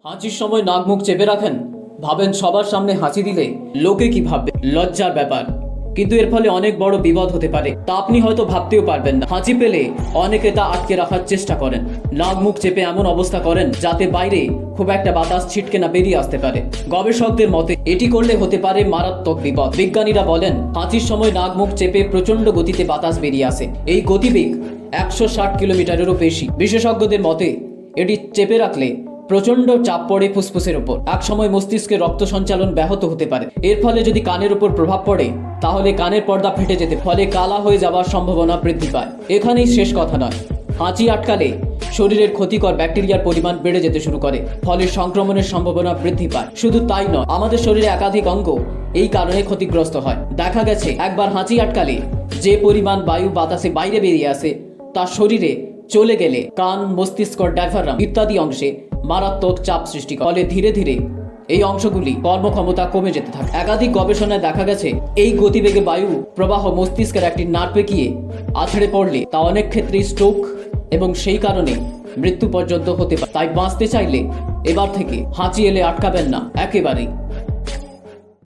হাঁচির সময় নাক মুখ চেপে রাখেন, ভাবেন সবার সামনে হাঁচি দিলে লোকে কি ভাববে, লজ্জার ব্যাপার। কিন্তু এর ফলে অনেক বড় বিপদ হতে পারে, তা আপনি হয়তো ভাবতেও পারবেন না। হাঁচি পেলে অনেকে তা আটকে রাখার চেষ্টা করেন, নাক মুখ চেপে এমন অবস্থা করেন যাতে বাইরে খুব একটা বাতাস ছিটকে না বেরিয়ে আসতে পারে। গবেষকদের মতে এটি করলে হতে পারে মারাত্মক বিপদ। বিজ্ঞানীরা বলেন, হাঁচির সময় নাক মুখ চেপে প্রচন্ড গতিতে বাতাস বেরিয়ে আসে। এই গতিবেগ 160 কিলোমিটারেরও বেশি। বিশেষজ্ঞদের মতে এটি চেপে রাখলে প্রচন্ড চাপ পড়ে ফুসফুসের উপর। এক সময় মস্তিষ্কে রক্ত সঞ্চালন ব্যাহত হতে পারে। এর ফলে যদি কানের উপর প্রভাব পড়ে তাহলে কানের পর্দা ফেটে যেতে, ফলে কালা হয়ে যাওয়ার সম্ভাবনা বৃদ্ধি পায়। এখানেই শেষ কথা নয়, হাঁচি আটকালে শরীরের ক্ষতিকর ব্যাকটেরিয়ার পরিমাণ বেড়ে যেতে শুরু করে, ফলে সংক্রমণের সম্ভাবনা বৃদ্ধি পায়। শুধু তাই নয়, আমাদের শরীরে একাধিক অঙ্গ এই কারণে ক্ষতিগ্রস্ত হয়। দেখা গেছে একবার হাঁচি আটকালে যে পরিমাণ বায়ু বাতাসে বাইরে বেরিয়ে আসে তা শরীরে চলে গেলে কান, মস্তিষ্ক, ডায়াফ্রাম ইত্যাদি অংশে মারাত্মক চাপ সৃষ্টি করে। ফলে ধীরে ধীরে এই অংশগুলি কর্মক্ষমতা কমে যেতে থাকে। একাধিক গবেষণায় দেখা গেছে এই গতিবেগে বায়ু প্রবাহ মস্তিষ্কের একটি নার্ভে গিয়ে আছড়ে পড়লে তা অনেক ক্ষেত্রেই স্ট্রোক এবং সেই কারণে মৃত্যু পর্যন্ত হতে পারে। তাই বাঁচতে চাইলে এবার থেকে হাঁচি এলে আটকাবেন না একেবারেই।